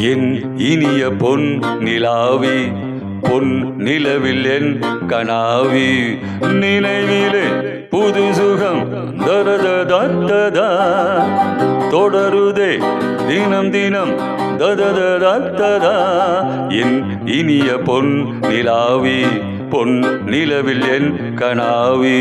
என் இனிய பொன் நிலாவி பொன் நிலவில் என் கனாவி நினைவிலே புது சுகம் தரததா தொடருதே தினம் தினம் ததததா என் இனிய பொன் நிலாவி பொன் நிலவில் என் கனாவி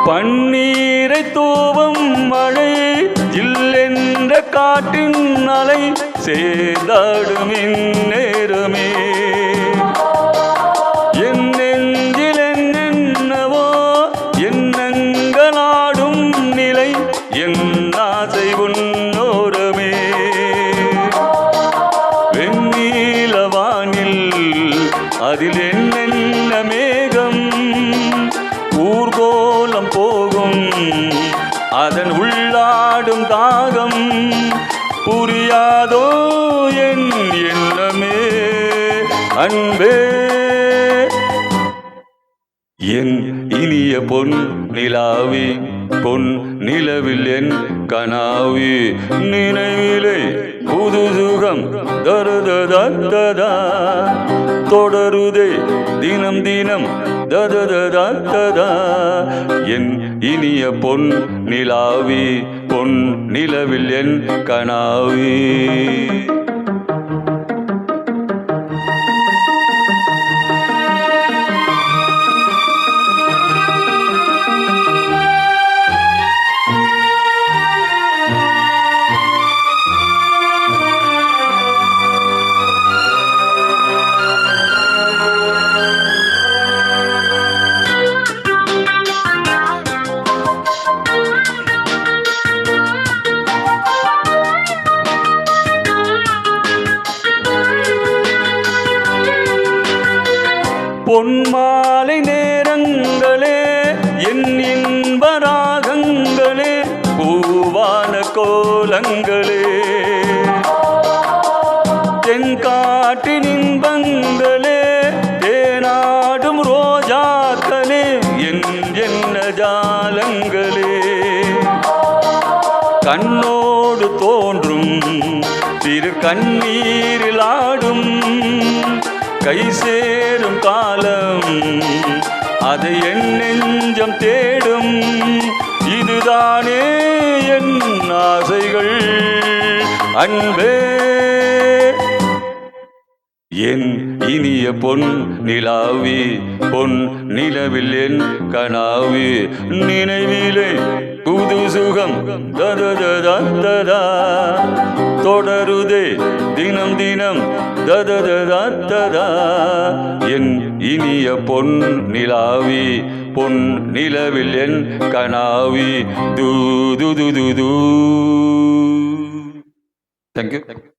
பன்னீரை தூவும் மழை ஜில்லென்ற காட்டின் அலை சேர்ந்தாடும் இந்நேரமே என் நெஞ்சில் என்னென்னவோ எண்ணங்களாடும் நிலை என் ஆசை உன்னோரமே வெண்ணீலவானில் அதில் என்னென்ன மேகம் ஊர்கோலம் போகும் அதன் உள்ளாடும் தாகம் புரியாதோ என் எண்ணமே அன்பே என் இனிய பொன் நிலாவி பொன் நிலவில் என் கனாவி நினைவிலே புது சுகம் தரததா தொடருதே தினம் தினம் ததததா என் இனிய பொன் நிலாவி பொன் நிலவில் என் கனாவி பொன்மாலை நேரங்களே என் இன்பராகங்களே பூவான கோலங்களே தென்காட்டின் இன்பங்களே தேனாடும் ரோஜாக்களே என் என்ன ஜாலங்களே கண்ணோடு தோன்றும் திரு கண்ணீரில் ஆடும் கை சேரும் காலம் அதை என் நெஞ்சம் தேடும் இதுதானே என் ஆசைகள் அன்பே என் இனிய பொன் நிலாவி பொன் நிலவில் என் கனாவி நினைவிலே புது சுகம் ததததா தொடருதே தினம் தினம் ததததா என் இனிய பொன் நிலாவி பொன் நிலவில் என் கனாவி தூ. Thank you.